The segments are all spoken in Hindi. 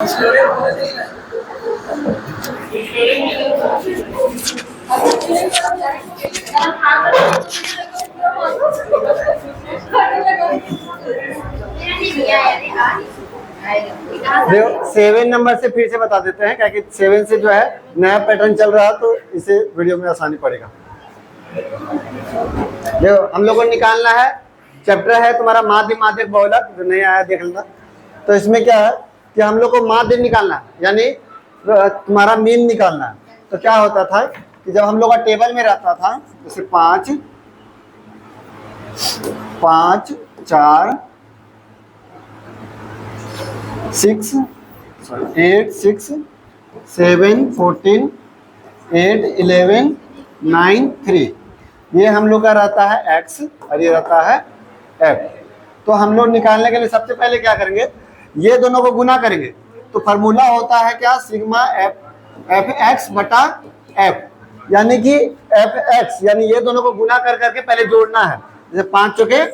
देखो 7 नंबर से फिर से बता देते हैं, क्या कि 7 से जो है नया पैटर्न चल रहा है, तो इसे वीडियो में आसानी पड़ेगा। देखो हम लोग को निकालना है, चैप्टर है तुम्हारा माध्य माध्यक बहुलक, जो नहीं आया देख लेना। तो इसमें क्या है कि हम लोग को माध्य निकालना है, यानी तुम्हारा मीन निकालना है। तो क्या होता था कि जब हम लोग का टेबल में रहता था, जैसे 5 5 4 6 8 6 7 14 8 11 9 3, ये हम लोग का रहता है x और ये रहता है f। तो हम लोग निकालने के लिए सबसे पहले क्या करेंगे, ये दोनों को गुना करेंगे। तो फार्मूला होता है क्या, सिग्मा एफ एक्स बटा एफ, यानी कि एफ एक्स, यानी ये दोनों को गुना कर करके पहले जोड़ना है। जैसे 5 चौके,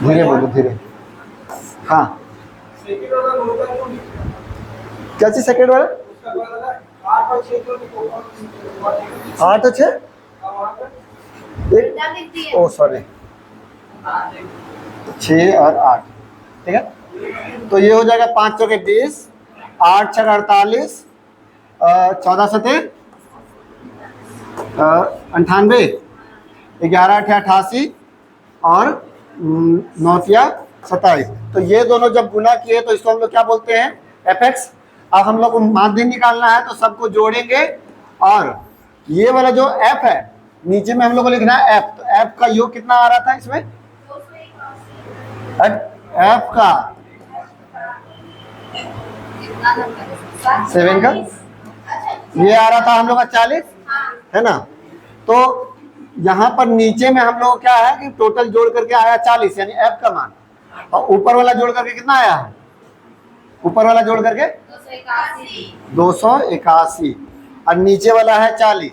धीरे बोलो धीरे, हाँ क्या चीज सेकेंड वाला, 8 और 6, ओ सॉरी 6 और 8, ठीक है। तो ये हो जाएगा 5 चौके 20, 8 छक 48, 14 सते 98, 11 अठे 88 और 9 तिया 27। तो ये दोनों जब गुना किए तो इसको हम लोग क्या बोलते हैं, एफ एक्स। अब हम लोग को माध्य निकालना है, तो सबको जोड़ेंगे और ये वाला जो एफ है नीचे में हम लोग को लिखना है एफ। तो एफ का योग कितना आ रहा था इसमें, एफ का 7 का ये आ रहा था हम लोग का 40, है ना। तो यहाँ पर नीचे में हम लोग क्या है कि टोटल जोड़ करके आया 40, यानी एफ का मान, और ऊपर वाला जोड़ करके कितना आया है, ऊपर वाला जोड़ करके 281 और नीचे वाला है 40।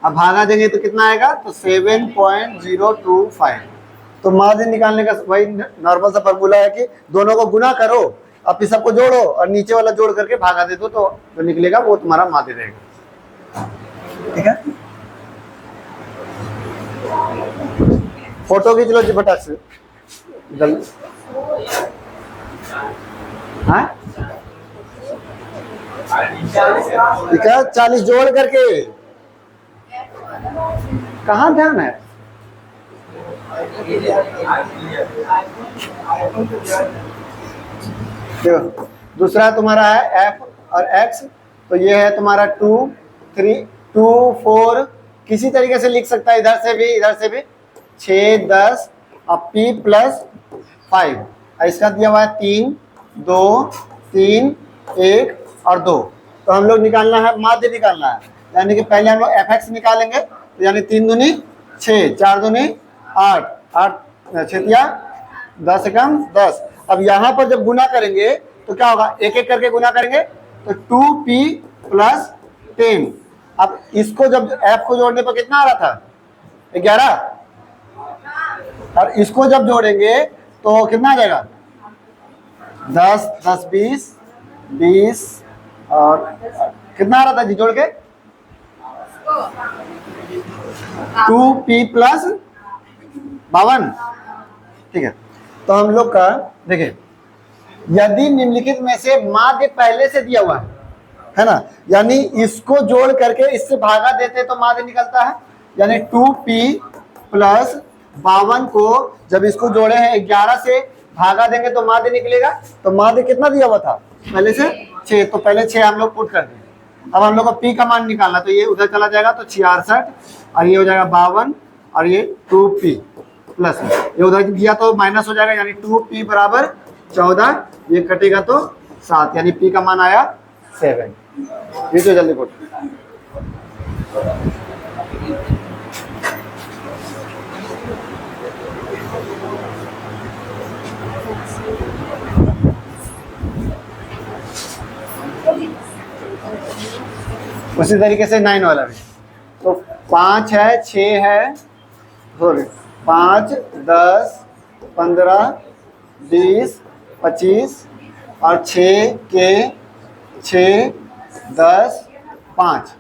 अब भागा देंगे तो कितना आएगा, तो 7.025। तो माध्य निकालने का वही नॉर्मल सा फॉर्मूला है कि दोनों को गुना करो और फिर सबको जोड़ो और नीचे वाला जोड़ करके भागा दे दो, तो जो निकलेगा वो तुम्हारा माध्य रहेगा, ठीक है। फोटो खींच लो जी फटाक से, हाँ 40 जोड़ करके, कहाँ ध्यान है, देखो दूसरा तुम्हारा है एफ और एक्स। तो ये है तुम्हारा 2 3 2 4, किसी तरीके से लिख सकता है, इधर से भी इधर से भी, 6 10 और पी प्लस 5, इसका दिया हुआ है 3 2 3 1 और 2। तो हम लोग निकालना है, माध्य निकालना है, यानी कि पहले हम लोग एफ एक्स निकालेंगे। तो यानी 3 दूनी 6, 4 दूनी 8, 8 छतिया 10 एकम 10। अब यहाँ पर जब गुना करेंगे तो क्या होगा, एक एक करके गुना करेंगे, तो 2p प्लस 10। अब इसको जब f को जोड़ने पर कितना आ रहा था, 11, और इसको जब जोड़ेंगे तो कितना आ जाएगा, 10 10 20 20 और कितना आ रहा था जी जोड़ के, 2p प्लस 52, ठीक है। तो हम लोग का देखिए, यदि निम्नलिखित में से माध्य पहले से दिया हुआ है ना, यानी इसको जोड़ करके इससे भागा देते तो माध्य निकलता है, यानी 2p प्लस 52 को जब इसको जोड़े हैं 11 से भागा देंगे तो माध्य निकलेगा। तो माध्य कितना दिया हुआ था पहले से, 6, तो पहले 6 हम लोग पुट कर दें। अब हम लोग को p का मान निकालना, तो ये उधर चला जाएगा तो 66 और ये हो जाएगा 52 और ये 2p प्लस, ये उधर दिया तो माइनस हो जाएगा, यानी 2p बराबर 14, ये कटेगा तो 7, यानी p का मान आया 7। ये तो जल्दी पुट, उसी तरीके से 9 वाला भी। तो 5 है, 6 है, सॉरी 5 10 15 20, 25 और 6 के 6, 10, 5।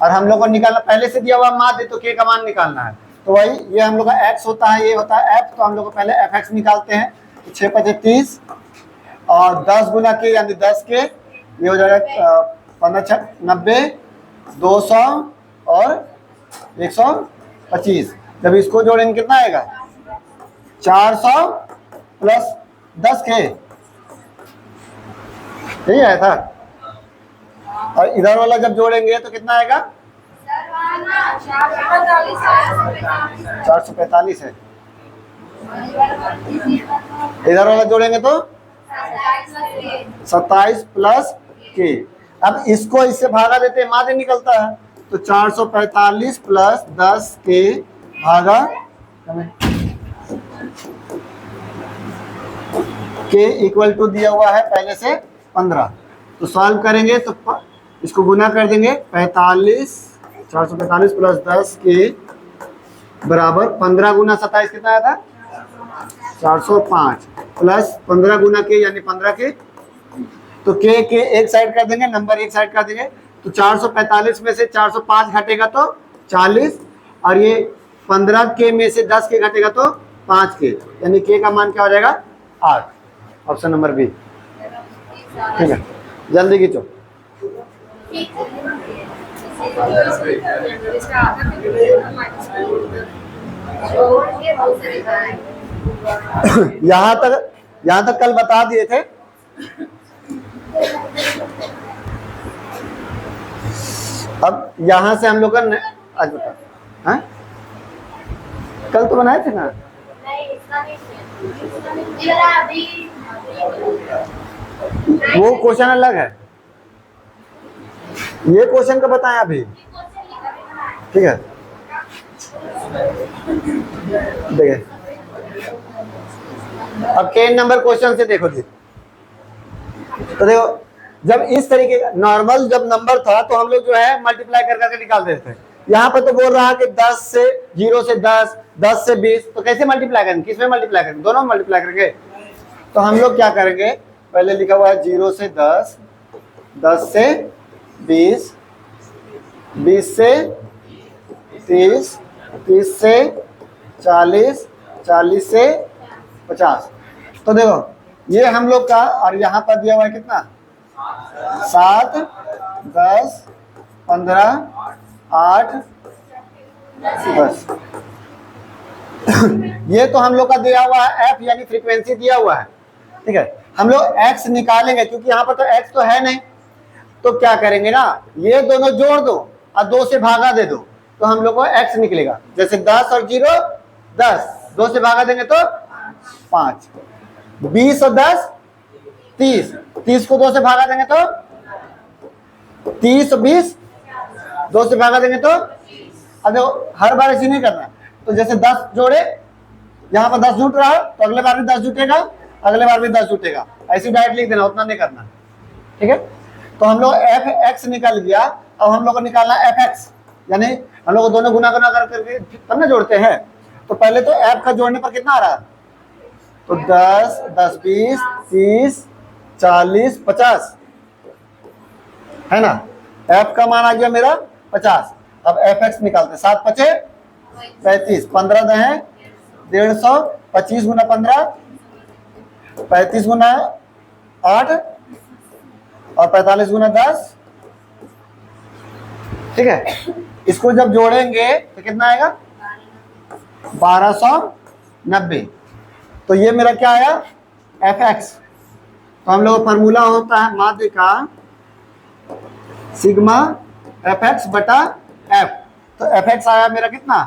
और हम लोग को निकालना पहले से दिया हुआ माध्य, तो के का मान निकालना है। तो वही ये हम लोग का x होता है, ये होता है f, तो हम लोग को पहले fx निकालते हैं। तो 6 5 30 और 10 गुना के यानी 10 के, ये हो जाएगा 15 6 90, 200 और 125। जब इसको जोड़ेंगे कितना आएगा? 400 प्लस 10 के, यही आया था। और इधर वाला जब जोड़ेंगे तो कितना आएगा? 445 है। इधर वाला जोड़ेंगे तो 27 प्लस के। अब इसको इससे भागा देते हैं, माध्य निकलता है। तो 445 प्लस 10 के भागा के इक्वल टू दिया हुआ है पहले से 15। तो सॉल्व करेंगे तो इसको गुना कर देंगे। 445 प्लस 10 के बराबर 15 गुना 27 कितना आया था? 405 प्लस 15 गुना के यानी 15 के, तो के एक साइड कर देंगे, नंबर एक साइड कर देंगे। तो 445 में से 405 घटेगा तो 40, और ये 15 के में से 10 के घटेगा तो 5 के, यानी के का मान क्या हो जाएगा? 8। Option number B. ठीक है, जल्दी खींचो। यहाँ तक कल बता दिए थे। अब यहाँ से हम लोग का आज बता, हाँ कल तो बनाए थे ना। वो क्वेश्चन अलग है, ये क्वेश्चन का बताएं अभी। ठीक है, देखिए अब के नंबर क्वेश्चन से देखो जी। तो देखो, जब इस तरीके का नॉर्मल जब नंबर था तो हम लोग जो है मल्टीप्लाई कर करके निकाल देते थे। यहाँ पर तो बोल रहा है कि 10 से 0 से 10, 10 से 20, तो कैसे मल्टीप्लाई करेंगे? किसमें मल्टीप्लाई करेंगे? दोनों में मल्टीप्लाई करेंगे। तो हम लोग क्या करेंगे, पहले लिखा हुआ है 0 से 10, 10 से 20, 20 से 30, 30 से 40, 40 से 50। तो देखो ये हम लोग का, और यहाँ पर दिया हुआ है कितना? 7, 10, 15, 8, 10। ये तो हम लोग का दिया हुआ है f, यानी फ्रीक्वेंसी दिया हुआ है। ठीक है, हम लोग x निकालेंगे, क्योंकि यहाँ पर तो x तो है नहीं। तो क्या करेंगे ना, ये दोनों जोड़ दो और 2 से भागा दे दो, तो हम लोग को x निकलेगा। जैसे 10 और 0 10, 2 से भागा देंगे तो 5। 20 और 10 30, 30 को 2 से भागा देंगे तो 30 और 20, 2 से भागा देंगे तो, अब देखो हर बार ऐसे नहीं करना। तो जैसे 10 जोड़े, यहाँ पर 10 जुट रहा है तो अगले बार भी 10 जुटेगा, अगले बार भी 10 जुटेगा, ऐसे डायरेक्ट लिख देना, उतना नहीं करना। ठीक है, तो हम लोग f(x) निकल गया। अब हम लोग को निकालना f(x), यानी हम लोग दोनों गुना करके तब ना जोड़ते हैं। तो पहले तो f का जोड़ने पर कितना आ रहा है? तो 10, 10, 20, 30, 40, 50 है ना। f का मान आ गया मेरा 50। अब f(x) निकालते हैं। 7 5 35, 15 दे 150, 25 गुना 15, 35 गुना 8 और 45 गुना 10। ठीक है, इसको जब जोड़ेंगे तो कितना आएगा? 1290। तो ये मेरा क्या आया? f(x). तो हम लोग फॉर्मूला होता है माध्य का सिग्मा f(x) बटा f। तो f(x) आया मेरा कितना?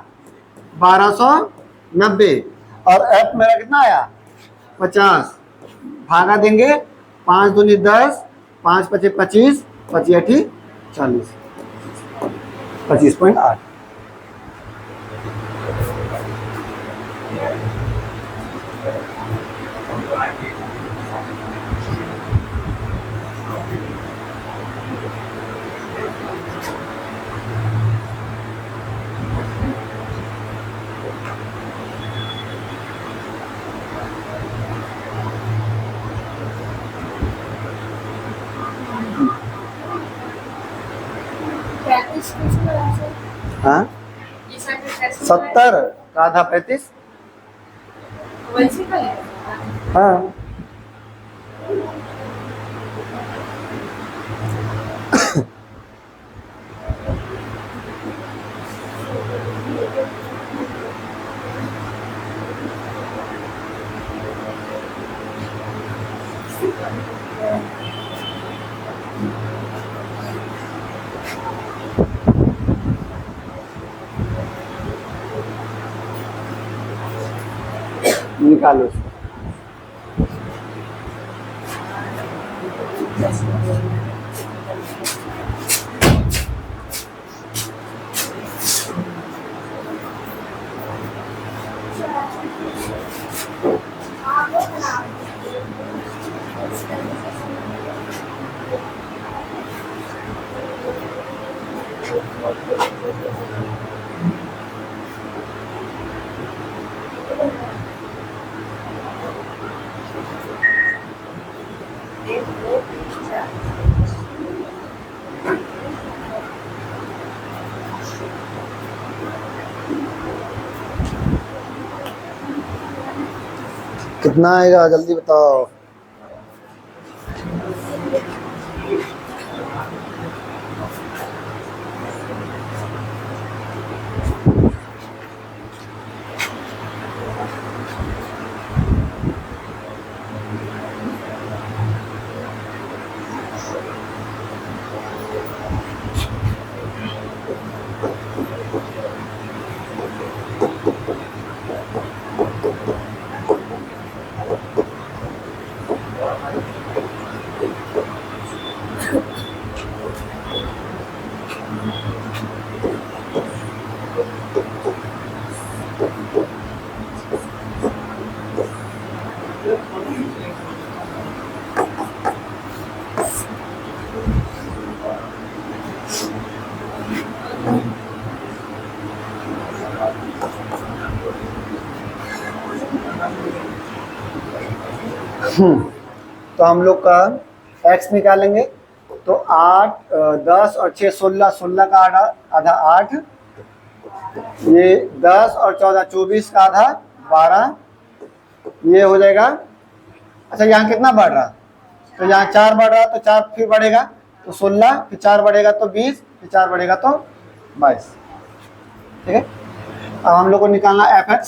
1290, और f मेरा कितना आया? 50। भागा देंगे, 5 दूनी 10, 5 पचे 25, 25 8 40, 25.8। हाँ, 70 का आधा 35। हाँ, निकालो इसको। कितना आएगा जल्दी बताओ। तो हम लोग का x निकालेंगे। तो 8 10 और 6 16, 16 का आधा 8, ये 10 और 14 24 का आधा 12, ये हो जाएगा। अच्छा, यहाँ कितना बढ़ रहा? तो यहाँ 4 बढ़ रहा, तो 4 फिर बढ़ेगा तो 16, फिर 4 बढ़ेगा तो 20, फिर 4 बढ़ेगा तो 22। ठीक है, अब हम लोग को निकालना fx,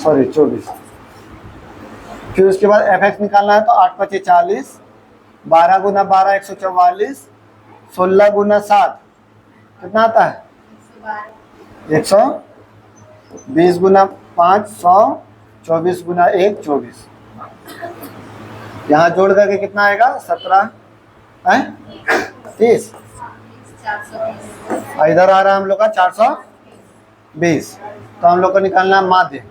सॉरी 24। फिर उसके बाद fx निकालना है, तो 8 × 5 = 40, 12 × 12 144, 16 × 7 कितना आता है 120, × 5 100, 24 × 1 24। यहाँ जोड़ करके कितना आएगा 17 है 30, इधर आ रहा है हम लोग का 420। तो हम लोग को निकालना है माध्य।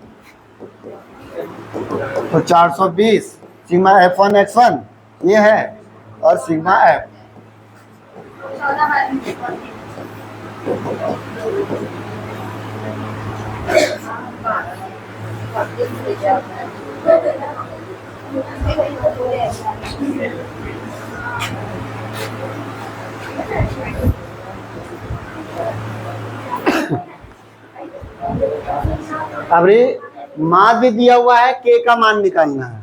तो 420 सिग्मा f1 x1 ये है, और सिग्मा f अब माध्य दिया हुआ है, k का मान निकालना है।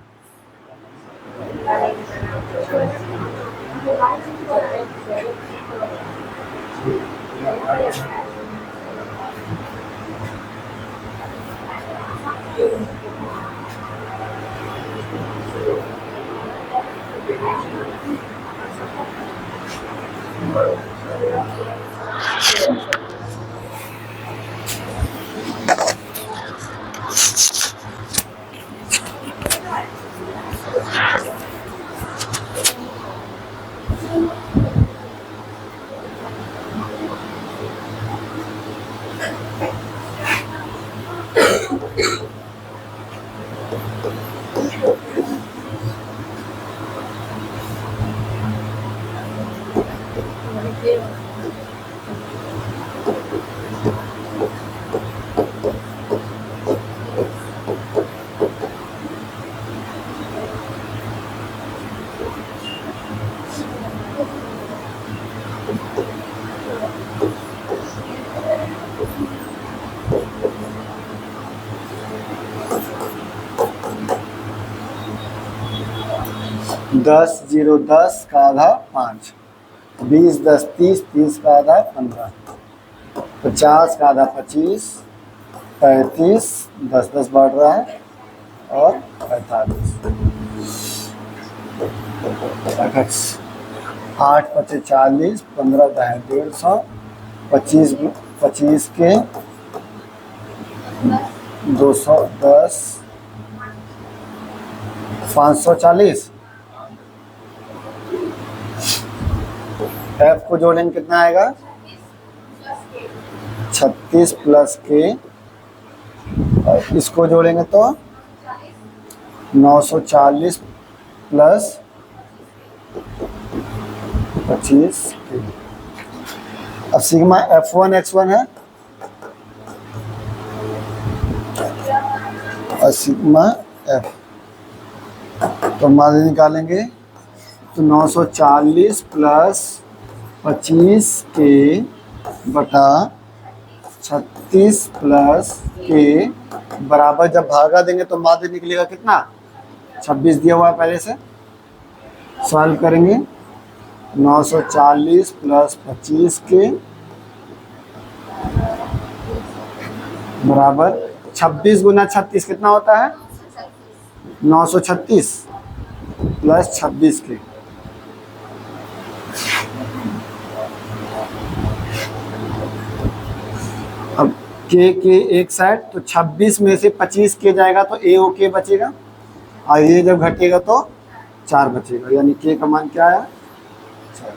10 0 10 का आधा 5, 20 10 30, 30 का आधा 15, 50 का आधा 25, 35, 10 10 बढ़ रहा है और 45, 8 25 40, 15 10 150, 25 25 के 210, 540। एफ को जोड़ेंगे कितना आएगा? 36 प्लस के, और इसको जोड़ेंगे तो 940 प्लस 25 के। अब सिग्मा F1 X1 है और सिग्मा F, तो माध्य निकालेंगे तो 940 प्लस 25 के बटा 36 प्लस के बराबर, जब भागा देंगे तो माध्य निकलेगा कितना? 26 दिया हुआ है पहले से। सॉल्व करेंगे 940 प्लस 25 के बराबर 26 गुना 36 कितना होता है? 936 प्लस 26 के। अब के एक साइड, तो 26 में से 25 के जाएगा तो ए ओ के बचेगा, और ये जब घटेगा तो 4 बचेगा, यानी के का मान क्या है? 4।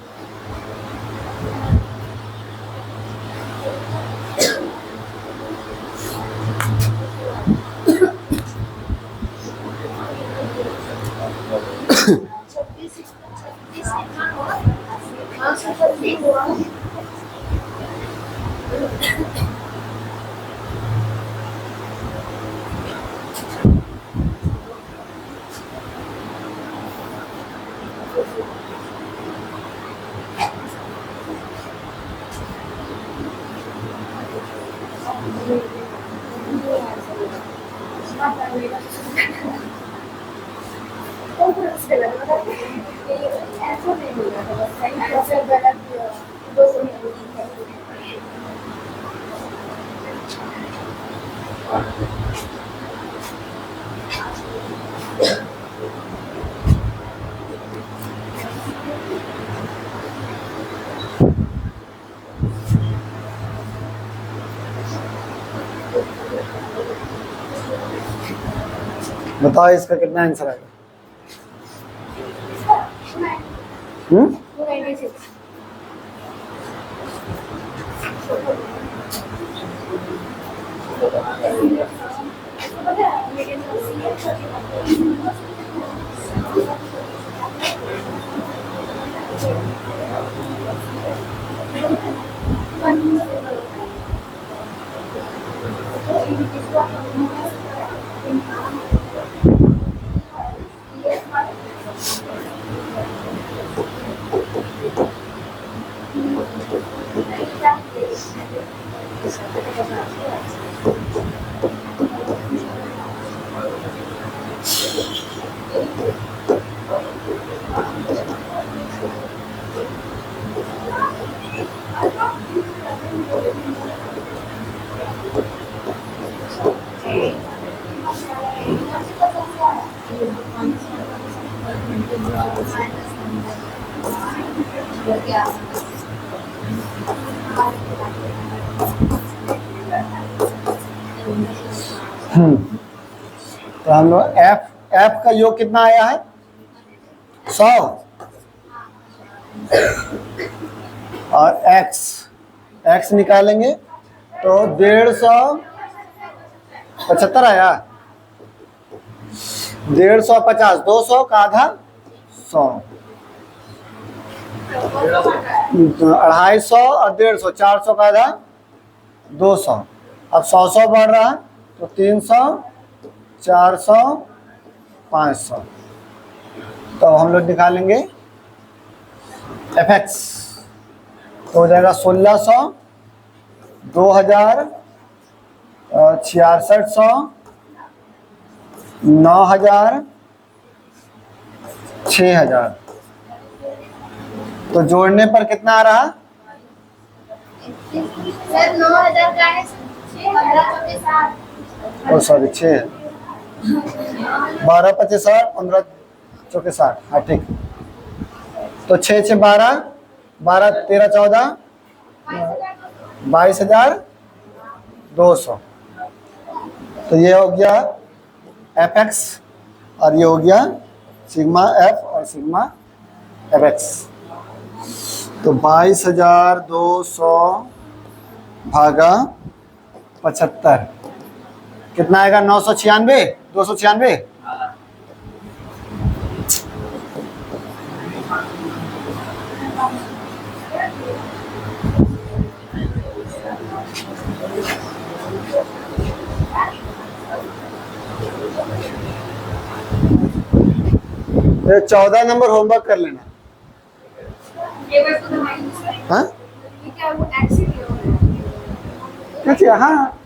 बताओ इसका कितना आंसर आएगा? 296। तो हम लोग एफ का योग कितना आया है? 100, और एक्स निकालेंगे तो 150 आया, 150, 200 का आधा 100, 250 और 150, 400 का आधा 200। अब 100 बढ़ रहा है तो 300, 400, 500, तो हम लोग निकालेंगे एफ तो हो जाएगा 1600, 2000, 6600, 9000, 6,000। तो जोड़ने पर कितना आ रहा? सर 9,000 का है 15 ओ सॉरी 6, 12 25 60, 15 चौके 60। हाँ ठीक। तो 6 6 12, 12 13 14, 22,200। तो ये हो गया एफ एक्स और ये हो गया सिग्मा एफ और सिग्मा एफ एक्स। तो 22,200 भागा 75 कितना आएगा? 996, 296। तो 14 नंबर होमवर्क कर लेना। हाँ क्या? हाँ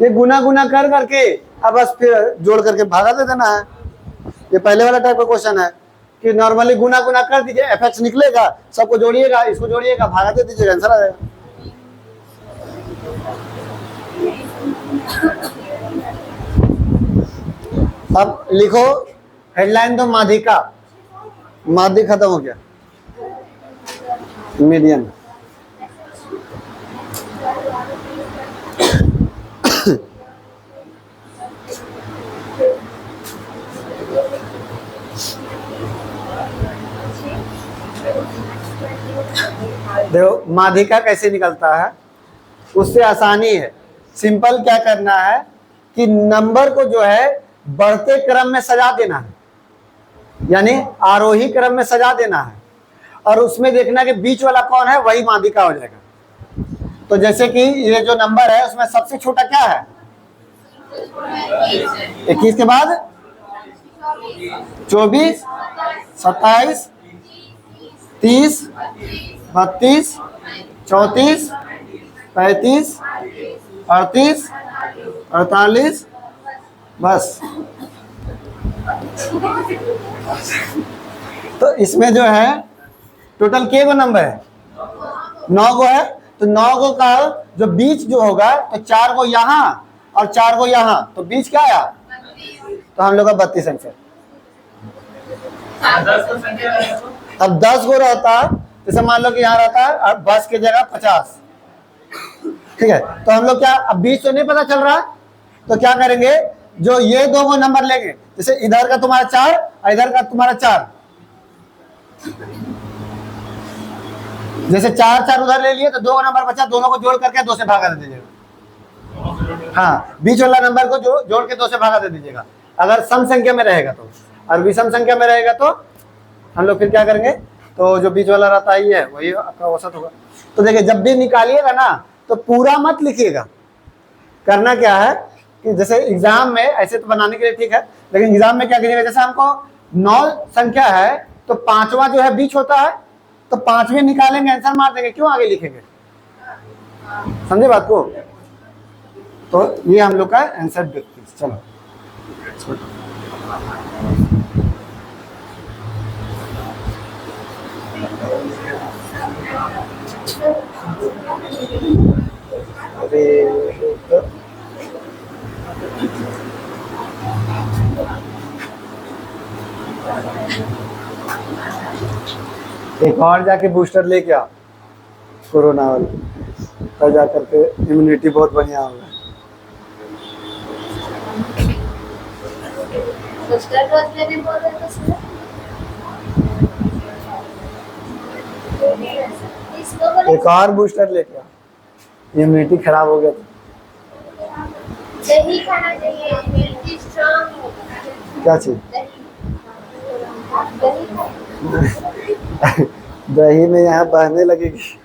ये गुना गुना कर करके अब बस फिर जोड़ करके भागा दे देना है। ये पहले वाला टाइप का क्वेश्चन है कि नॉर्मली गुना गुना कर दीजिए, एफ एक्स निकलेगा, सबको जोड़िएगा, इसको जोड़िएगा, भागा दे दीजिएगा, आंसर आ जाएगा। अब लिखो हेडलाइन तो माध्यिका, माध्य खत्म हो गया, मीडियन। देखो माध्यिका कैसे निकलता है, उससे आसानी है। सिंपल क्या करना है कि नंबर को जो है बढ़ते क्रम में सजा देना है, यानी आरोही क्रम में सजा देना है, और उसमें देखना कि बीच वाला कौन है, वही माध्यिका हो जाएगा। तो जैसे कि ये जो नंबर है उसमें सबसे छोटा क्या है? 21 के बाद 24, 27, 30, 32, 34, 35, 38, 48, बस। तो इसमें जो है टोटल के गो नंबर है? 9 गो है। तो 9 गो का जो बीच जो होगा, तो 4 गो यहाँ और 4 गो यहाँ, तो बीच क्या आया? तो हम लोग का 32 आंसर। अब 10 गो रहता, जैसे मान लो कि यहाँ रहता है अब 10 की जगह 50, ठीक है। तो हम लोग क्या, अब बीच तो नहीं पता चल रहा, तो क्या करेंगे, जो ये 2 गो नंबर लेंगे, जैसे इधर का तुम्हारा 4 और इधर का तुम्हारा 4, जैसे 4 4 उधर ले लिए तो 2 नंबर बचा, दोनों को जोड़ करके 2 से भागा दे दीजिएगा। हाँ, बीच वाला नंबर को जोड़ के 2 से भागा दे दीजिएगा, अगर सम संख्या में रहेगा तो। और विषम संख्या में रहेगा तो हम लोग फिर क्या करेंगे, तो जो बीच वाला रहता है वही आपका औसत होगा। तो देखिए जब भी निकालिएगा ना तो पूरा मत लिखिएगा। करना क्या है कि जैसे एग्जाम में ऐसे तो बनाने के लिए ठीक है, लेकिन एग्जाम में क्या कीजिएगा, जैसे हमको 9 संख्या है तो 5वां जो है बीच होता है, तो 5वें निकालेंगे, आंसर मार देंगे, क्यों आगे लिखेंगे? समझे बात को? तो ये हम लोग का आंसर देखते हैं। चलो एक और जाके बूस्टर लेके आओ कोरोना वाले, तब जा करके इम्यूनिटी बहुत बढ़िया होगा। एक और बूस्टर लेके आओ, इम्यूनिटी खराब हो गया था। दही खाना चाहिए, इम्यूनिटी स्ट्रांग होगा। क्या चीज? दही में यहाँ बहने लगेगी।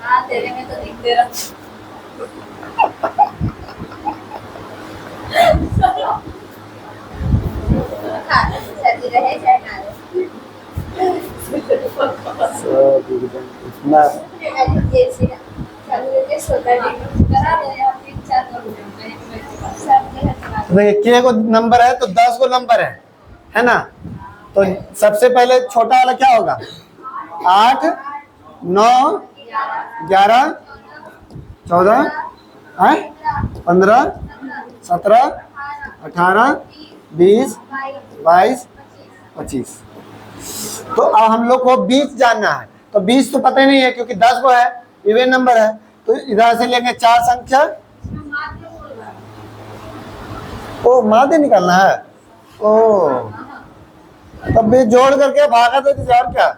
हाँ तेरे में तो दिखते रहा। रहे चाहे ना रहे। सब एकदम इतना करा दो या 3-4 लोग सब जगह करा दो। देखिए के को नंबर है तो 10 को नंबर है ना। तो सबसे पहले छोटा वाला क्या होगा, 8 9 11 14 15 17 18 20 22 25। तो अब हम लोग को 20 जानना है। तो 20 तो पता ही नहीं है क्योंकि 10 को है, इवन नंबर है। तो इधर से लेंगे 4 संख्या, ओ माध्य निकालना है। ओ तब भी जोड़ करके भागा दे दीजिए, और क्या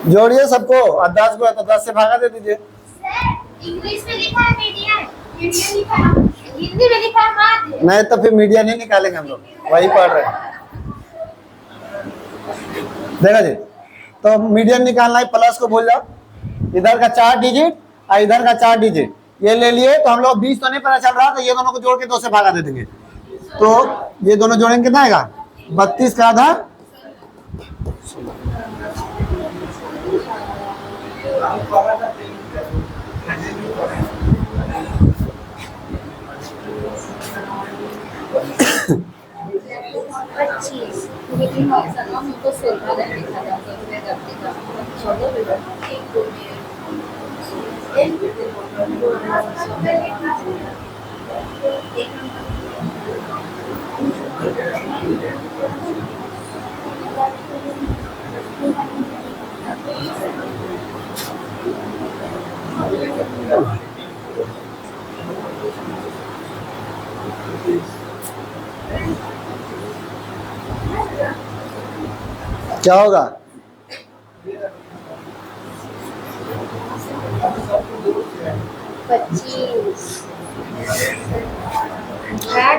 जोड़िए सबको, और 10 को है तो 10 से भागा दे दीजिए। इंग्लिश में लिखा है मीडियम, हिंदी लिखा है, हिंदी में लिखा है माध्य। नहीं तो फिर मीडिया नहीं निकालेंगे हम लोग, वही पढ़ रहे हैं। देखा जी, तो मीडियन निकालना है, प्लस को भूल जाओ, इधर का 4 डिजिट और इधर का 4 डिजिट ये ले लिए। तो हम लोग 20 तो नहीं पता चल रहा, तो ये दोनों को जोड़ के 2 से भागा दे देंगे। तो ये दोनों जोड़ेंगे कितना आएगा, 32 का आधा 25 लेकिन सर हमको 16 लिखा था तो मैं गलती का 14 भी एक दो क्या होगा,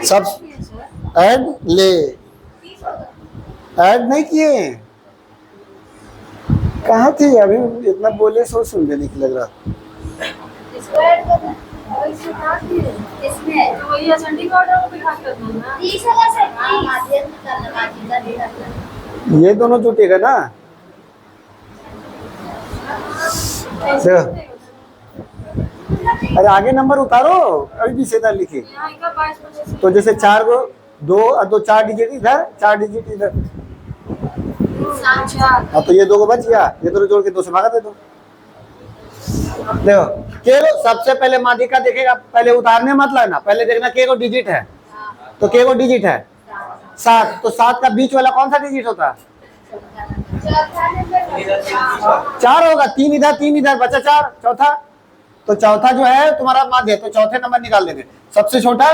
सब ऐड ले, ऐड नहीं किए, कहाँ थी अभी, इतना बोले सोच सुन लेने की लग रहा। इसको ऐड करना और इसको काट दिए इसमें तो ये असेंडिंग ऑर्डर को भी काट करना ना 30 वाला से माध्यम निकालना माध्यम निकालना ये दोनों जुटेगा ना। देखो, अरे आगे नंबर उतारो, अभी भी सीधा लिखिए। तो जैसे 4 को 2 और 2 4 डिजिट इधर 4 डिजिट इधर, हाँ तो ये 2 को बच गया, ये दोनों जोड़ के 2 से भागा दे दो। देखो के को सबसे पहले माध्यिका देखेगा, पहले उतारने मत लगना, पहले देखना के को डिजिट है। तो के को डिजिट है 7, तो 7 का बीच वाला कौन सा डिजिट होता है, 4 होगा, 3 इधर बचा 4, चौथा। तो चौथा जो है तुम्हारा माध्य, तो चौथे नंबर निकाल देंगे। सबसे छोटा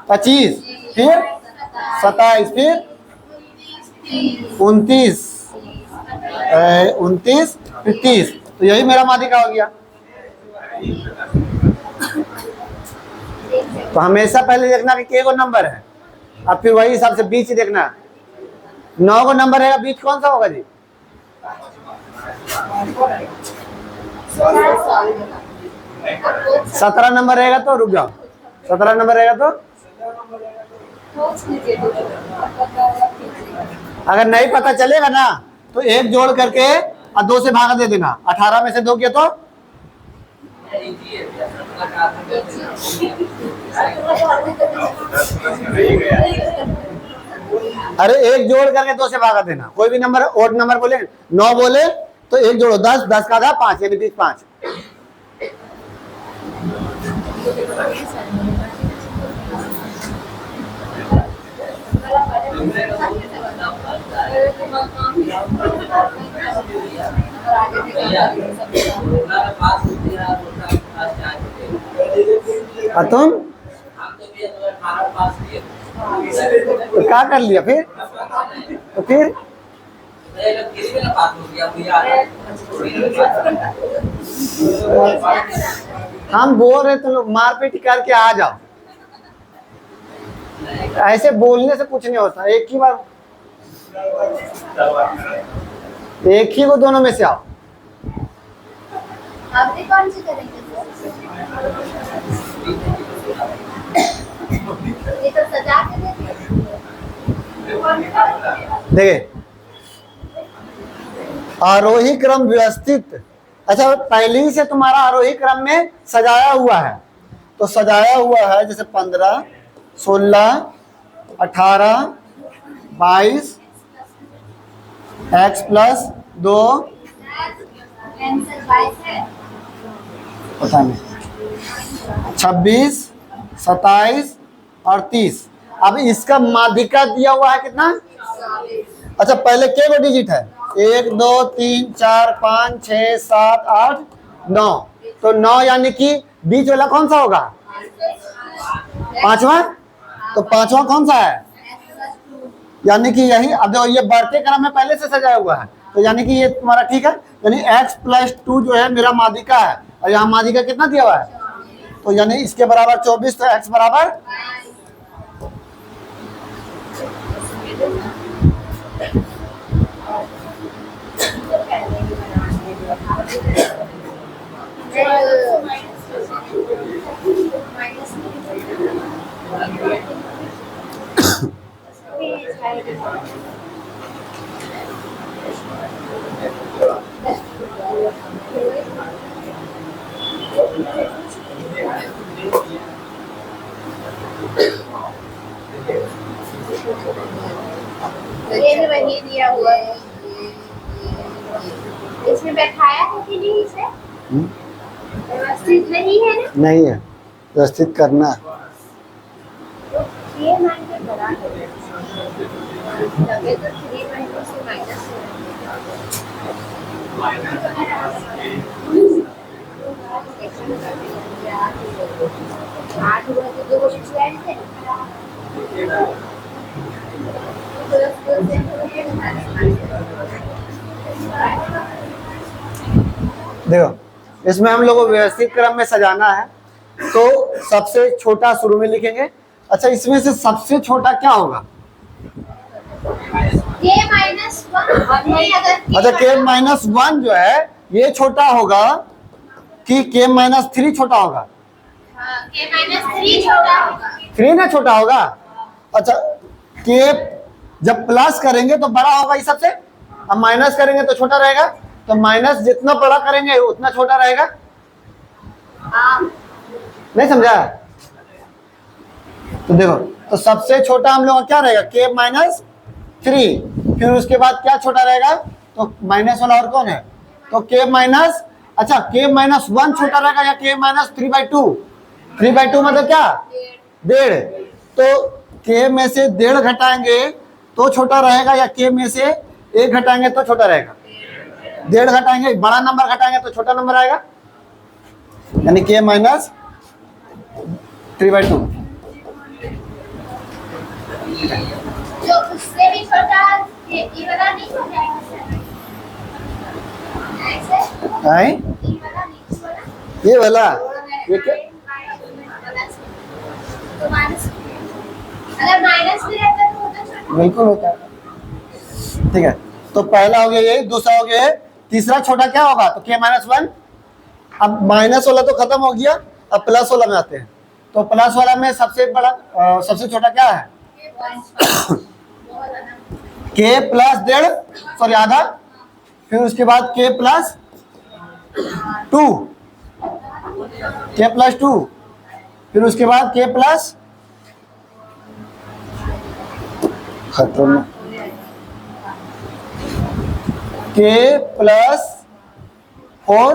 25, फिर 27, फिर 29, 29 फिर 30। तो यही मेरा माध्यिका हो गया। तो हमेशा पहले देखना कि के को नंबर है, अब फिर वही हिसाब से बीच देखना। 9 को नंबर है, बीच कौन सा होगा जी, 17 नंबर रहेगा तो रुक जाओ, 17 नंबर रहेगा तो अगर नहीं पता चलेगा ना तो 1 जोड़ करके और 2 से भागा दे देना। 18 में से 2 किया तो अरे 1 जोड़ करके 2 से भागा देना। कोई भी नंबर ओड नंबर बोले, 9 बोले तो 1 जोड़ो 10, 10 का आधा 5 यानी 20 5। तुम तो क्या कर लिया फिर, तो फिर हम बोल रहे तो मारपीट करके आ जाओ, ऐसे बोलने से कुछ नहीं होता। एक ही बार, एक ही को दोनों में से आओ। आप भी कौन सी करेंगे ये तो सजा के देखिए, आरोही क्रम व्यवस्थित अच्छा पहले ही से तुम्हारा आरोही क्रम में सजाया हुआ है, तो सजाया हुआ है जैसे 15, 16, 18, 22, x प्लस 2, पता नहीं 26, 27 और 30। अब इसका माध्यिका दिया हुआ है कितना? अच्छा पहले के गो डिजिट है? 1 2 3 4 5 6 7 8 9। तो 9 यानी कि बीच वाला कौन सा होगा? पांचवा। तो पांचवा कौन सा है? यानी कि यही। अब देखो ये बढ़ते क्रम में पहले से सजाया हुआ है, तो यानी कि ये तुम्हारा ठीक है। यानी x प्लस 2 जो है मेरा माध्यिका है, और यहाँ माध्यिका कितना दिया हुआ है? तो यानी इसके बराबर 24, तो x बराबर ये भी वही दिया हुआ है। इसमें बैठाया है कि नहीं इसे? व्यवस्थित नहीं है ना? नहीं है, व्यवस्थित करना है। ये मान के बड़ा है। लगे तो 3 महीनों से माइनस हो रहा है। 8 हुआ तो 2 स्क्वायर थे। देखो इसमें हम लोग को व्यवस्थित क्रम में सजाना है, तो सबसे छोटा शुरू में लिखेंगे। अच्छा इसमें से सबसे छोटा क्या होगा? अच्छा k-1 जो है ये छोटा होगा कि k-3 छोटा होगा? k-3 छोटा होगा। 3 ना छोटा होगा। अच्छा k जब प्लस करेंगे तो बड़ा होगा इस सबसे, अब माइनस करेंगे तो छोटा रहेगा। तो माइनस जितना बड़ा करेंगे उतना छोटा रहेगा। नहीं समझा? तो देखो, तो सबसे छोटा हम लोग का क्या रहेगा? k-3। फिर उसके बाद क्या छोटा रहेगा? तो माइनस वाला और कौन है? तो अच्छा k-1 छोटा रहेगा या k-3/2? 3/2 मतलब क्या? 1.5। तो k में से 1.5 घटाएंगे तो छोटा रहेगा, या k में से 1 घटाएंगे तो छोटा रहेगा? 1.5 घटाएंगे, बड़ा नंबर घटाएंगे तो छोटा नंबर आएगा, यानी k-3/2। जो उससे भी छोटा ये वाला नहीं हो जाएगा सर? ऐसे? ये वाला नहीं वाला? ये वाला ये क्या? तो माइनस, अगर माइनस भी रहता तो होता छोटा। बिल्कुल होता है। ठीक है, तो पहला हो गया ये, दूसरा हो गया, तीसरा छोटा क्या होगा? तो k-1। अब माइनस वाला तो खत्म हो गया, अब प्लस वाला में आते हैं। तो प्लस वाला में सबसे बड़ा सबसे छोटा क्या है? k प्लस 1.5, सॉरी आधा। फिर उसके बाद k प्लस 2, फिर उसके बाद k प्लस खत्म k प्लस 4,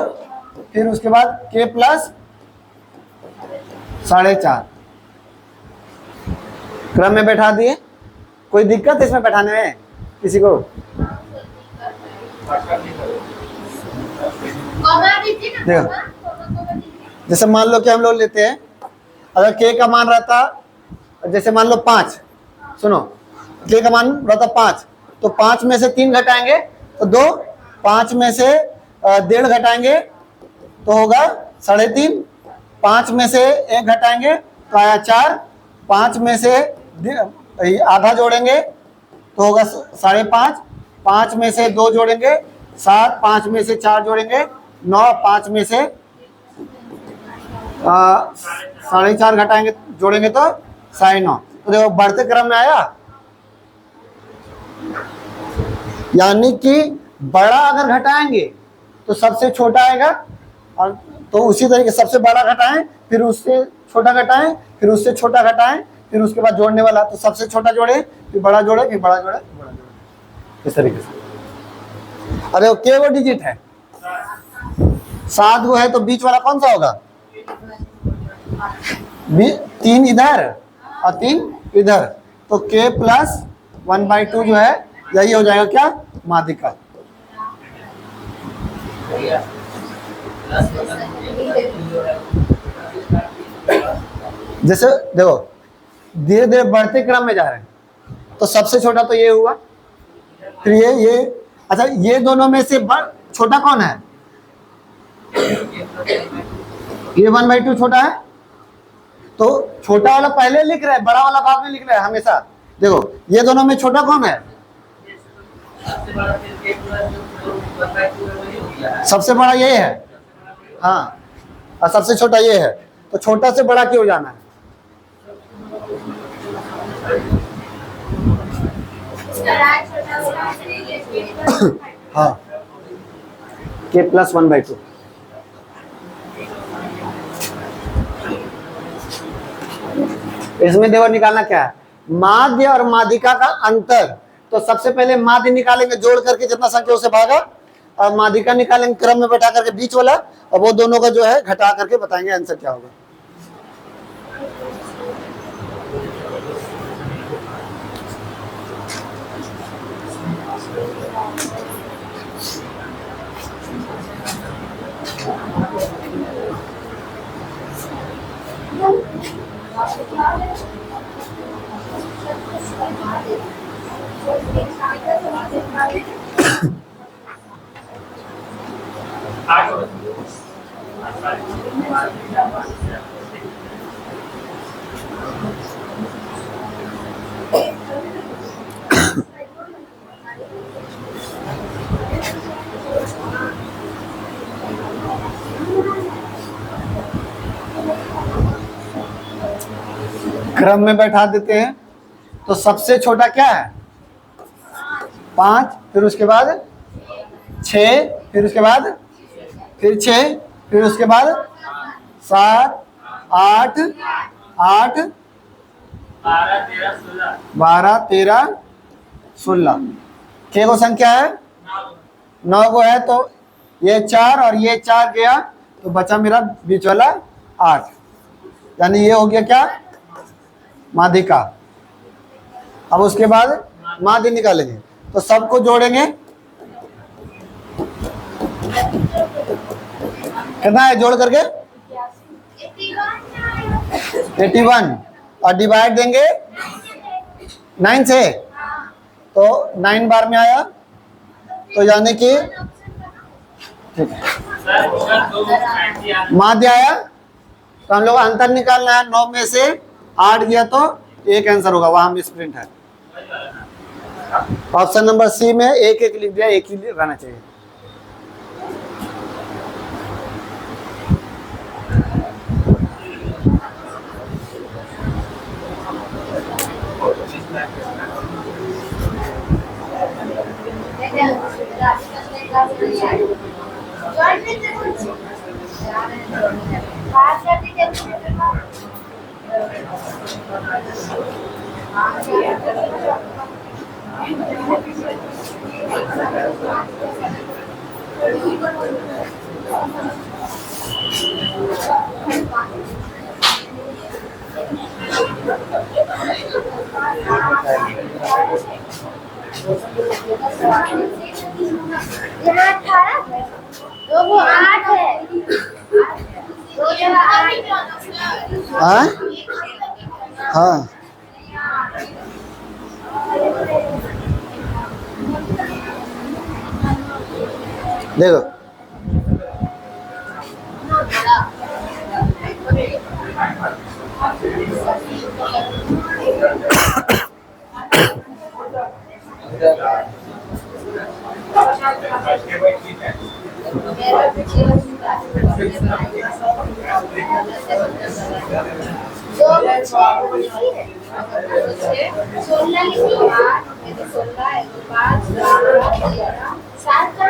फिर उसके बाद k प्लस 4.5 क्रम में बैठा दिए। कोई दिक्कत है इसमें बैठाने में किसी को? देखो जैसे मान लो कि हम लोग लेते हैं, अगर k का मान रहता, जैसे मान लो 5, सुनो k का मान रहता 5, तो 5 में से 3 घटाएंगे तो 2, 5 में से 1.5 घटाएंगे तो होगा 3.5, 5 में से 1 घटाएंगे तो आया 4, 5 में से आधा जोड़ेंगे तो होगा 5.5, 5 में से 2 जोड़ेंगे 7, 5 में से 4 जोड़ेंगे 9, 5 में से 4.5 घटाएंगे जोड़ेंगे तो 9.5। तो देखो बढ़ते क्रम में आया, यानी कि बड़ा अगर घटाएंगे तो सबसे छोटा आएगा, और तो उसी तरीके सबसे बड़ा घटाएं, फिर उससे छोटा घटाएं, फिर उससे छोटा घटाएं, फिर उसके बाद जोड़ने वाला, तो सबसे छोटा जोड़े, फिर बड़ा जोड़े, फिर बड़ा जोड़े, बड़ा जोड़े, इस तरीके से। अरे के वो डिजिट है 7 गो है, तो बीच वाला कौन सा होगा? 3 इधर और 3 इधर, तो k प्लस 1/2 जो है यही हो जाएगा क्या? माध्यिका। जैसे देखो धीरे धीरे बढ़ते क्रम में जा रहे हैं, तो सबसे छोटा तो ये हुआ, फिर ये अच्छा, ये दोनों में से छोटा कौन है? ये 1/2 छोटा है, तो छोटा वाला पहले लिख रहे हैं, बड़ा वाला बाद में लिख रहे हैं हमेशा। देखो ये दोनों में छोटा कौन है? सबसे बड़ा ये है, हाँ, और सबसे छोटा ये है, तो छोटा से बड़ा क्यों जाना है? हाँ, k प्लस 1/2। इसमें देखो निकालना क्या है, माध्य और माध्यिका का अंतर। तो सबसे पहले माध्य निकालेंगे जोड़ करके जितना संख्या उसे भागा, और माध्यिका निकालेंगे क्रम में बैठा करके बीच वाला, और वो दोनों का जो है घटा करके बताएंगे आंसर क्या होगा। क्रम में बैठा देते हैं, तो सबसे छोटा क्या है? 5, फिर उसके बाद 6, फिर उसके बाद फिर 6, फिर उसके बाद 7, 8, 12, 13, 16। के गो संख्या है? 9 गो है, तो ये 4 और ये 4 गया, तो बचा मेरा बीच वाला 8, यानी ये हो गया क्या? माध्यिका। अब उसके बाद माध्य निकालेंगे, तो सबको जोड़ेंगे, कितना है जोड़ करके? 81, और डिवाइड देंगे 9 से, तो 9 बार में आया, तो यानी कि माध्य आया, तो हम लोग अंतर निकालना है। 9 में से 8 गया तो एक आंसर होगा, वहां मिस प्रिंट है। ऑप्शन नंबर सी में एक लिख दिया, एक ही रहना चाहिए। यहाँ 18 है, 2 को 8 है, 2 जगह 8। हाँ हाँ, देखो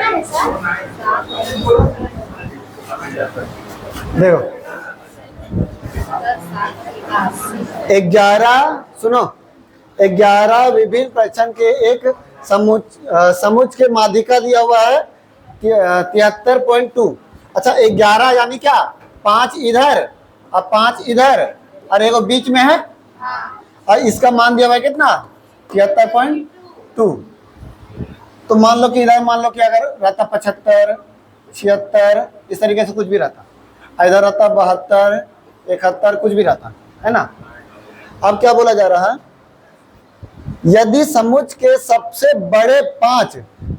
है सर? देखो 11, सुनो 11 विभिन्न प्रश्न के एक समुच्च के माध्यिका दिया हुआ है 73.2। अच्छा 11 यानी क्या, 5 इधर और 5 इधर और एक बीच में है, और इसका मान दिया हुआ है कितना 73.2। तो मान लो कि इधर मान लो कि अगर रहता 75, 76 इस तरीके से कुछ भी रहता, इधर रहता 72, 71 कुछ भी रहता है ना। अब क्या बोला जा रहा है, यदि समुच्च के सबसे बड़े 5,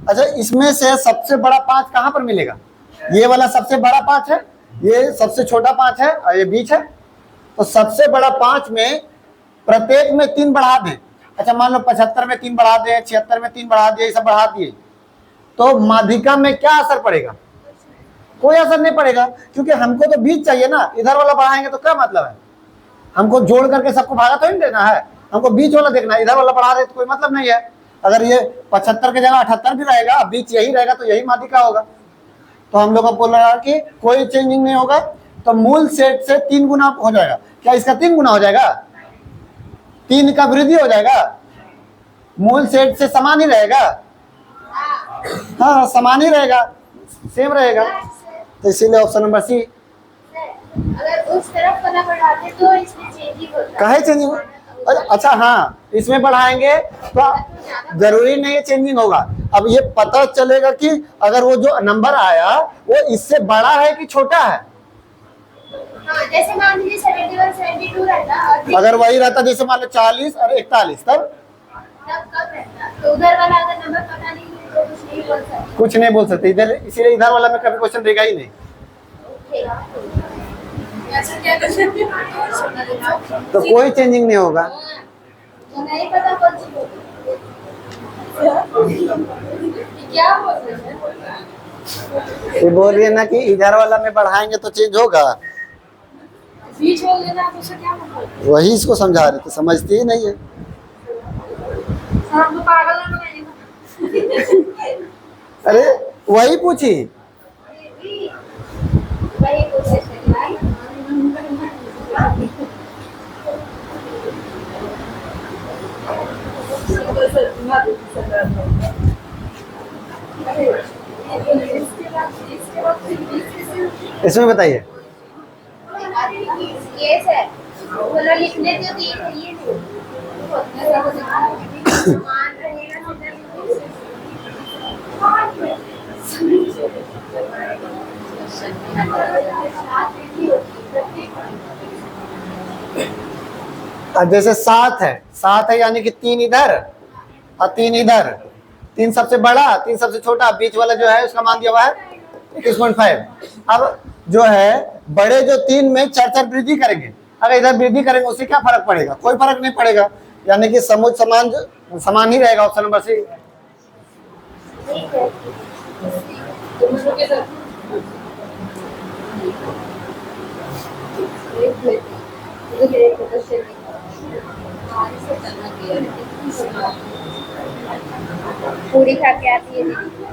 अच्छा इसमें से सबसे बड़ा 5 कहां पर मिलेगा, ये वाला सबसे बड़ा 5 है, ये सबसे छोटा 5 है और ये बीच है। तो सबसे बड़ा 5 में प्रत्येक में 3 बढ़ा दें। अच्छा मान लो 75 में 3 बढ़ा दें, 76 में 3 बढ़ा दिए, ये सब बढ़ा दिए, तो माध्यिका में क्या असर पड़ेगा, कोई असर नहीं पड़ेगा, क्योंकि हमको तो बीच चाहिए ना। इधर वाला बढ़ाएंगे तो क्या मतलब है, हमको जोड़ करके सबको भागा तो नहीं देना है, हमको बीच वाला देखना है। इधर वाला बढ़ा रहे तो कोई मतलब नहीं है। अगर ये 75 की जगह 78 भी रहेगा, बीच यही रहेगा, तो यही माध्यिका होगा। तो हम लोग को बोल रहा है कि कोई चेंजिंग नहीं होगा, तो मूल सेट से 3 गुना हो जाएगा। क्या इसका 3 गुना हो जाएगा, 3 का वृद्धि हो जाएगा, मूल सेट से समान ही रहेगा। हाँ समान ही रहेगा, सेम रहेगा। तो इसीलिए ऑप्शन नंबर सी। अगर उस तरफ वाला बढ़ाते तो इसमें चेंजिंग होता है। काहे चेंजिंग? अच्छा हाँ, इसमें बढ़ाएंगे तो जरूरी नहीं है चेंजिंग होगा। अब ये पता चलेगा कि अगर वो जो नंबर आया वो इससे बड़ा है कि छोटा है। हाँ, जैसे मान लीजिए 71, 72 रहता, और अगर वही रहता जैसे मान लो 40 और 41, तब कब रहता, तो उधर वाला अगर नंबर पता नहीं है तो कुछ नहीं बोल सकते। कुछ नहीं बोल सकते इधर, इसीलिए इधर वाला में कभी क्वेश्चन देगा ही नहीं। तो कोई चेंजिंग नहीं होगा। नहीं पता कौन सी क्या बोल रहे हैं? ये बोल रही है ना कि इधर वाला में बढ़ाएंगे तो चेंज होगा, बीच बोल देना तो उससे क्या मतलब? वही इसको समझा रहे थे, समझती ही नहीं है। हम तो पागल ना बनाएंगे। अरे वही पूछी, वही पूछे इसमें बताइए। ये सर बोलो लिखने तो दिए थे, ये मान रहेगा अब जैसे 7 है यानी कि 3 इधर और 3 इधर, 3 सबसे बड़ा 3 सबसे छोटा, बीच वाला जो है उसका मान दिया हुआ है 21.5। अब जो है बड़े जो 3 में 4 वृद्धि करेंगे, अगर इधर वृद्धि करेंगे उससे क्या फर्क पड़ेगा, कोई फर्क नहीं पड़ेगा, यानी कि समुच्च समान ही रहेगा। Option number C. पूरी खा के आती है दीदी।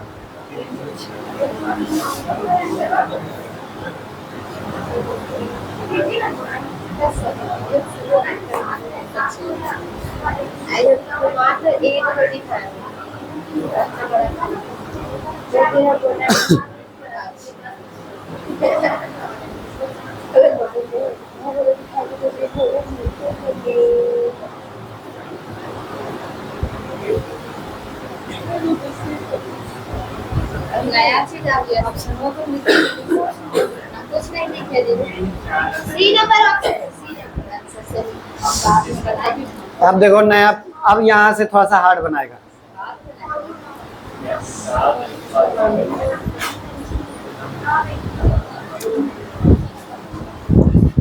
नया चीज आ गया, ऑप्शनों को कुछ नहीं लिखे सी नंबर अब देखो नया, अब यहाँ से थोड़ा सा हार्ड बनाएगा।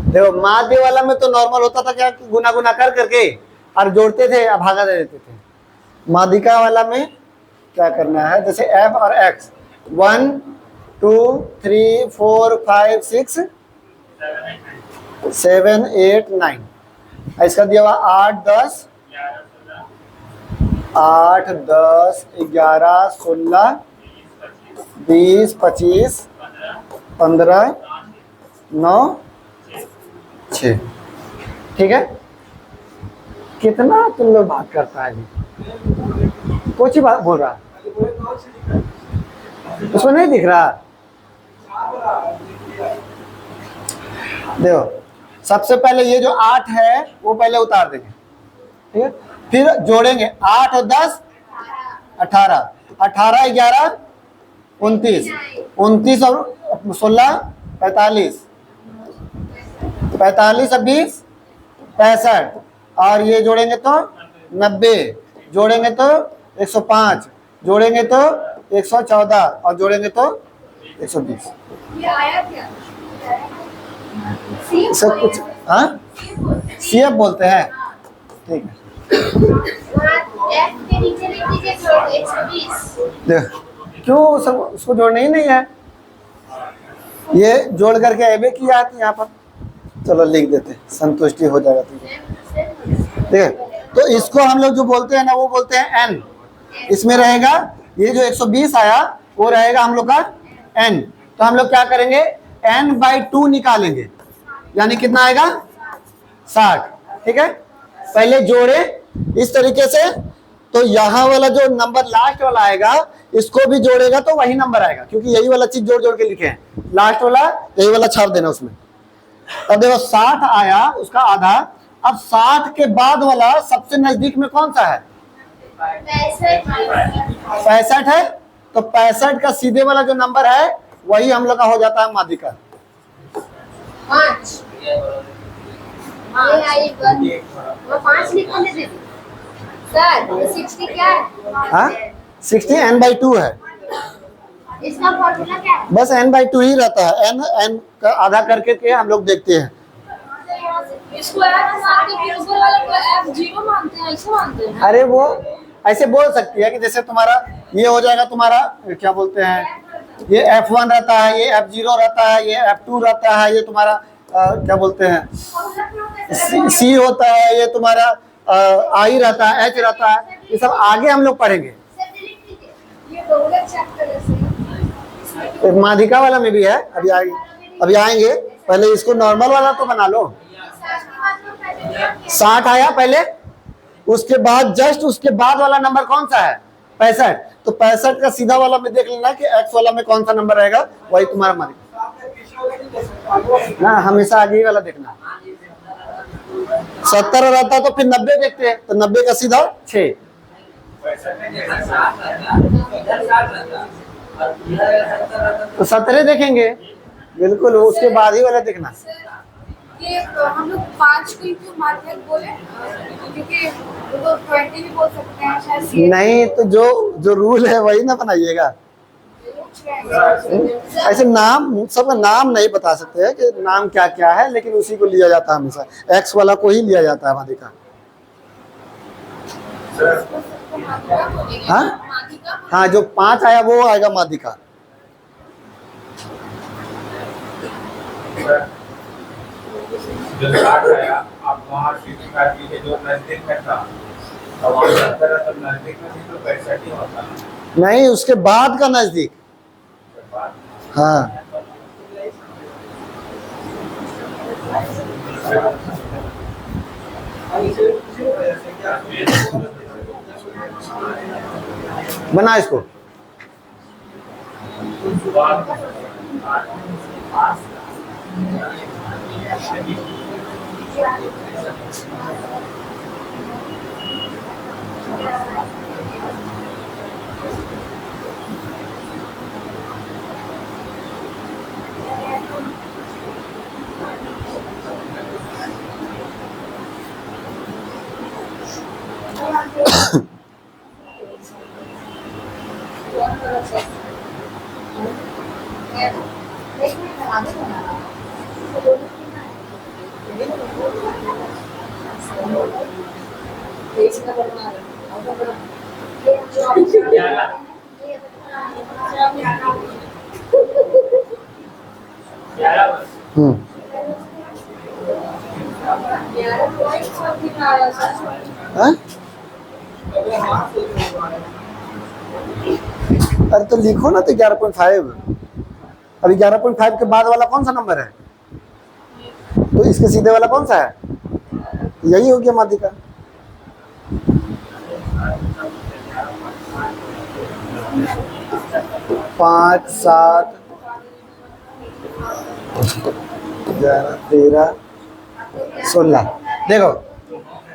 देखो माध्य वाला में तो नॉर्मल होता था क्या, गुना गुना कर करके और जोड़ते थे और भागा दे देते थे। माध्यिका वाला में क्या करना है, जैसे f और x 1 2 3 4 5 6 7 8 9, इसका दिया हुआ 8 10 11 16 20, 25, 15, 9, 6। ठीक है, कितना तुम लोग बात करता है जी, कुछ ही बात बोल रहा, उसको नहीं दिख रहा। देखो, सबसे पहले ये जो 8 है वो पहले उतार देंगे, ठीक है, फिर जोड़ेंगे 8 और 10, 18, 18, 11, 29, 29 और 16, 45, 45 और 20, 65, और ये जोड़ेंगे तो 90, जोड़ेंगे तो 105, जोड़ेंगे तो 114, और जोड़ेंगे तो 120। ये आया क्या? सब कुछ, हाँ, सीएफ बोलते हैं। ठीक है, F के नीचे लिख दीजिए 120। देखो क्यों सब उसको जोड़ना ही नहीं है, ये जोड़ करके एबे किया है यहाँ पर। चलो लिख देते, संतुष्टि हो जाएगा। ठीक है, तो इसको हम लोग जो बोलते हैं ना वो बोलते हैं n। इसमें रहेगा ये जो 120 आया वो रहेगा हम लोग का n। तो हम लोग क्या करेंगे, n/2 निकालेंगे, यानी कितना आएगा 60। ठीक है, पहले जोड़े इस तरीके से, तो यहाँ वाला जो नंबर लास्ट वाला आएगा इसको भी जोड़ेगा तो वही नंबर आएगा, क्योंकि यही वाला चीज जोड़ जोड़ के लिखे हैं, लास्ट वाला यही वाला छाप देना उसमें। अब देखो 60 आया, उसका आधा। अब 60 के बाद वाला सबसे नजदीक में कौन सा है, 65 है, तो 65 का सीधे वाला जो नंबर है वही हम लोग का हो जाता है माध्यिका। 5 लिखने सर, 60 क्या है? हाँ, 60 n/2 है, इसका फॉर्मूला क्या है? बस n/2 ही रहता है, n का आधा करके के हम लोग देखते हैं। इसको ऐसे मानते हैं, फिर ऊपर वाले को F0 मानते हैं, ऐसे मानते हैं। अरे वो ऐसे बोल सकती है कि जैसे तुम्हारा ये हो जाएगा, तुम्हारा क्या बोलते हैं, ये F1 रहता है, ये F0 रहता है, ये F2 रहता है, ये तुम्हारा क्या बोलते हैं C होता है, ये तुम्हारा I रहता है, H रहता है, ये सब आगे हम लोग पढ़ेंगे। एक माध्यिका वाला में भी है, अभी आएंगे, पहले इसको नॉर्मल वाला तो बना लो। 60 आया पहले, उसके बाद जस्ट उसके बाद वाला नंबर कौन सा है, 65। तो 65 का सीधा वाला में देख लेना कि एक्स वाला में कौन सा नंबर रहेगा, वही तुम्हारा माध्यिका ना, हमेशा आगे ही वाला देखना। 70 रहता तो फिर 90 देखते हैं, तो 90 का सीधा 6। तो 17 देखेंगे, बिल्कुल उसके बाद ही वाला देखना। ये हम लोग 5 को क्यों माध्यक बोले, क्योंकि वो 20 भी बोल सकते हैं शायद। नहीं, तो जो रूल है वही ना बनाइएगा। ऐसे नाम, सबका नाम नहीं बता सकते हैं कि नाम क्या क्या है, लेकिन उसी को लिया जाता है हमेशा, एक्स वाला को ही लिया जाता है माध्यिका। हाँ, जो 5 आया वो आएगा माध्यिका। जो 60 आया, आप वहाँ 65 लीजिए जो नजदीक में था, तो वहाँ 70 तब नजदीक में थी तो 65 ही होता। नहीं, उसके बाद का नजदीक। हाँ, बना इसको। हाँ? अरे तो लिखो ना तो 11.5। अभी 11.5 के बाद वाला कौन सा नंबर है? तो इसके सीधे वाला कौन सा है? यही हो गया माध्यिका। पाँच, 7, 11, 13, 16। देखो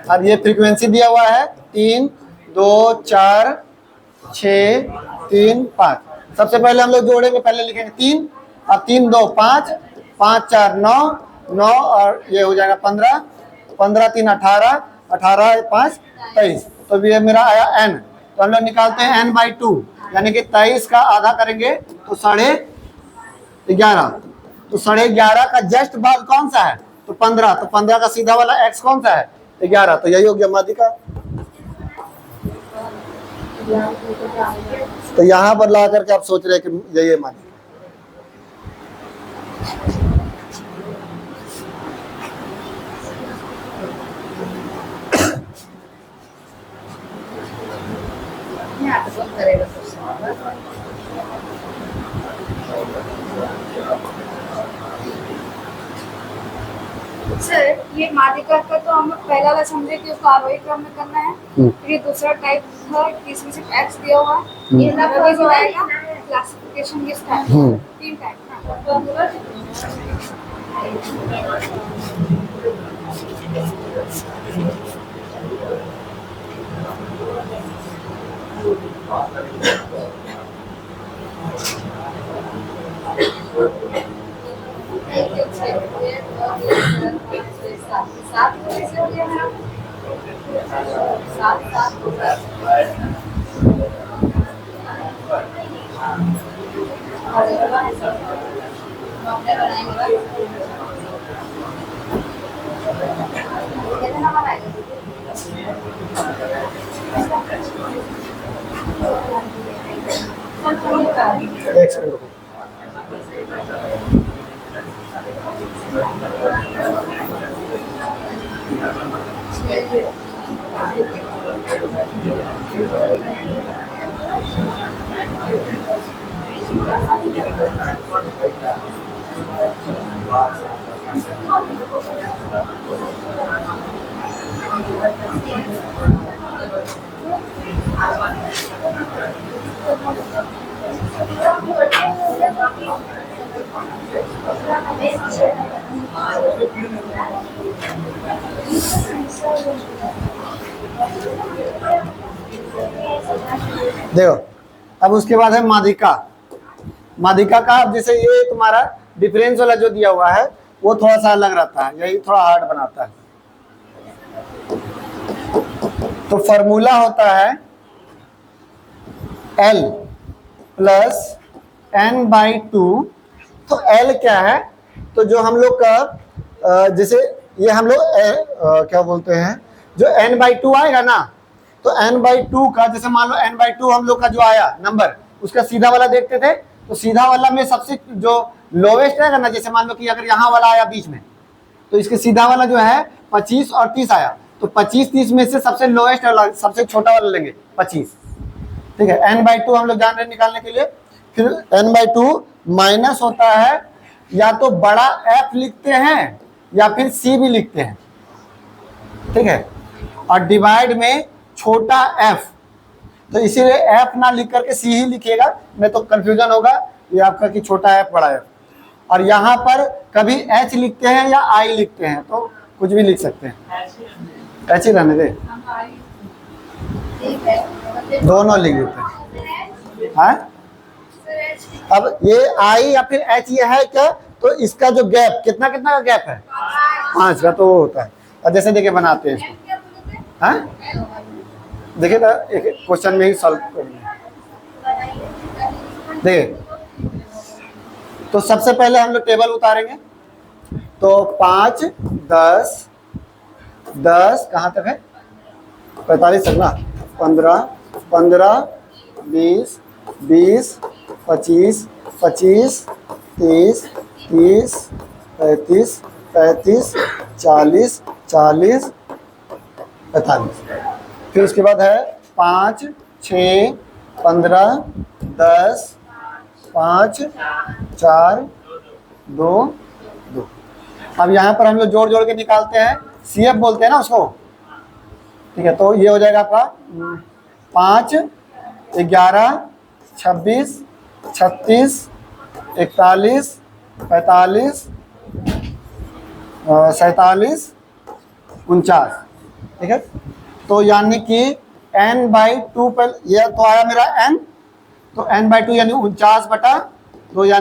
अब ये फ्रीक्वेंसी दिया हुआ है 3, 2, 4, 6, 3, 5। सबसे पहले हम लोग जोड़ेंगे, पहले लिखेंगे 3, अब 3, 2, 5, 5, 4, 9, 9 और ये हो जाएगा 15, 15, 3, 18, 18, 5, 23। तो ये मेरा आया n। तो हम लोग निकालते हैं n/2, यानी कि 23 का आधा करेंगे तो 11.5। तो 11.5 का जस्ट बाद कौन सा है? तो 15। तो 15 का सीधा वाला x कौन सा है? 11। तो यही हो गया माध्यिका। तो यहाँ पर ला करके आप सोच रहे हैं कि यही है माध्यिका। सर ये माध्यिका का तो हम पहला वाला समझे कि उसको आरोही क्रम में करना है। फिर ये दूसरा टाइप था कि इसमें सिर्फ एक्स दिया हुआ है। ये ना जो आएगा क्लासिफिकेशन ये टाइप 3 टाइप। एक सेकंड रुको। देखो अब उसके बाद है माध्यिका। माध्यिका का अब जैसे ये तुम्हारा डिफरेंस वाला जो दिया हुआ है वो थोड़ा सा अलग रहता है, यही थोड़ा हार्ड बनाता है। तो फॉर्मूला होता है L प्लस n/2। तो L क्या है? तो जो हम लोग का जैसे ये हम लोग क्या बोलते हैं, जो n/2 आएगा ना, तो n/2 का जैसे मान लो n/2 हम लोग का जो आया नंबर, उसका सीधा वाला देखते थे। तो सीधा वाला में सबसे जो लोवेस्ट रहेगा ना, जैसे मान लो कि अगर यहाँ वाला आया बीच में, तो इसके सीधा वाला जो है 25 और 30 आया। तो 25, 30 में से सबसे लोएस्ट वाला, सबसे छोटा वाला लेंगे 25। ठीक है, n/2 हम लोग जान रहे निकालने के लिए। फिर n/2 माइनस होता है, या तो बड़ा f लिखते हैं या फिर c भी लिखते हैं। ठीक है, और डिवाइड में छोटा f। तो इसीलिए f ना लिख करके c ही लिखिएगा, नहीं तो कंफ्यूजन होगा ये आपका कि छोटा f बड़ा f। और यहाँ पर कभी h लिखते हैं या I लिखते हैं, तो कुछ भी लिख सकते हैं, ऐसे रहने दे, दोनों लिख देते हैं। हाँ, अब ये I या फिर H ये है क्या? तो इसका जो गैप कितना का गैप है? 5 का। तो वो होता है। और जैसे देखिए बनाते हैं इसको। हाँ, देखिए ना, एक क्वेश्चन में ही सॉल्व करेंगे। देखिए, तो सबसे पहले हम लोग टेबल उतारेंगे। तो 5, 10, 10 कहाँ तक है? 45 तक ना। 15, 15, 20, 20, 25, 25, 30, 30, 35, 35, 40, 40, 45। फिर उसके बाद है 5, 6, 15, 10, 5, 4, 2, 2। अब यहाँ पर हम लोग जोड़ जोड़ के निकालते हैं, CF बोलते हैं ना उसको। ठीक है, तो ये हो जाएगा आपका 5, 11, 26, 36, 41, 45, 47, 49। ठीक है, तो यानी कि n/2 पर यह तो आया मेरा n, तो n/2 यानी 49/2 यानी